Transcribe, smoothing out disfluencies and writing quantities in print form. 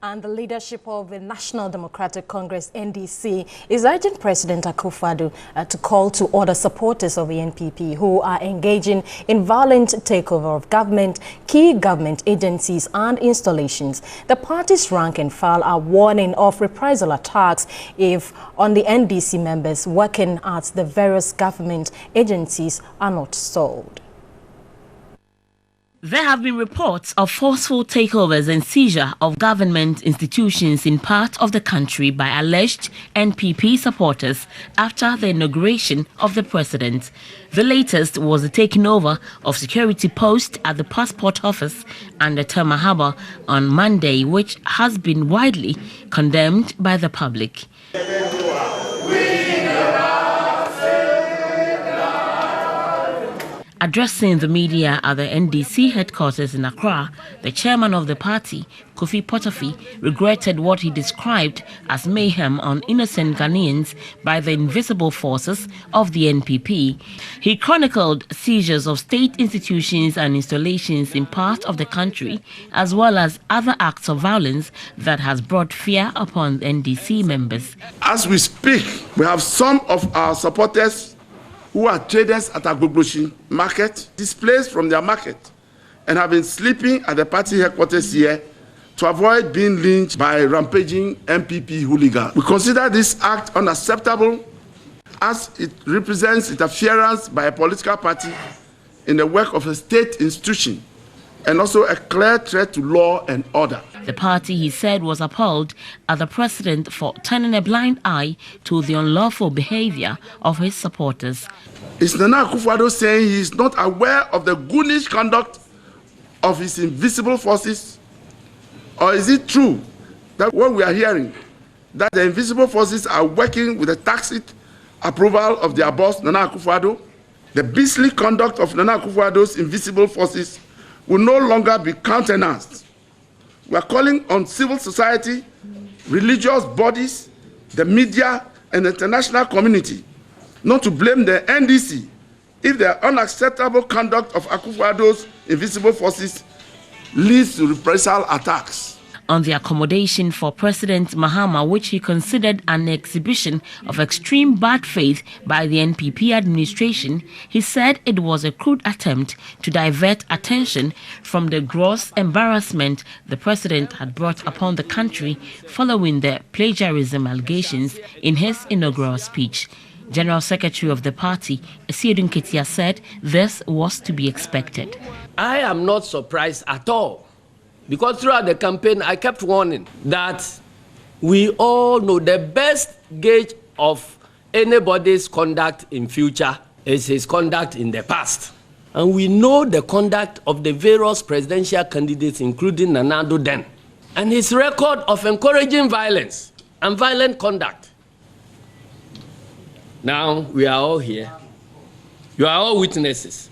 And the leadership of the National Democratic Congress, NDC, is urging President Akufo-Addo to call to order supporters of the NPP who are engaging in violent takeover of government, key government agencies and installations. The party's rank and file are warning of reprisal attacks on the NDC members working at the various government agencies are not stalled. There have been reports of forceful takeovers and seizure of government institutions in part of the country by alleged NPP supporters after the inauguration of the president. The latest was the taking over of security posts at the passport office and the Tema Harbour on Monday, which has been widely condemned by the public. Addressing the media at the NDC headquarters in Accra, the chairman of the party, Kofi Potoffi, regretted what he described as mayhem on innocent Ghanaians by the invisible forces of the NPP. He chronicled seizures of state institutions and installations in part of the country, as well as other acts of violence that has brought fear upon NDC members. As we speak, we have some of our supporters who are traders at Agbogboshi market, displaced from their market, and have been sleeping at the party headquarters here to avoid being lynched by rampaging NPP hooligans. We consider this act unacceptable as it represents interference by a political party in the work of a state institution and also a clear threat to law and order. The party, he said, was appalled at the president for turning a blind eye to the unlawful behavior of his supporters. Is Nana Addo saying he is not aware of the ghoulish conduct of his invisible forces? Or is it true that what we are hearing, that the invisible forces are working with the tacit approval of their boss, Nana Addo? The beastly conduct of Nana Addo's invisible forces will no longer be countenanced. We are calling on civil society, religious bodies, the media, and the international community not to blame the NDC if the unacceptable conduct of Akufo-Addo's invisible forces leads to reprisal attacks. On the accommodation for President Mahama, which he considered an exhibition of extreme bad faith by the NPP administration, he said it was a crude attempt to divert attention from the gross embarrassment the president had brought upon the country following the plagiarism allegations in his inaugural speech. General Secretary of the party, Esiedun Ketia, said this was to be expected. I am not surprised at all, because throughout the campaign, I kept warning that we all know the best gauge of anybody's conduct in future is his conduct in the past. And we know the conduct of the various presidential candidates, including Nana Addo then, and his record of encouraging violence and violent conduct. Now, we are all here. You are all witnesses.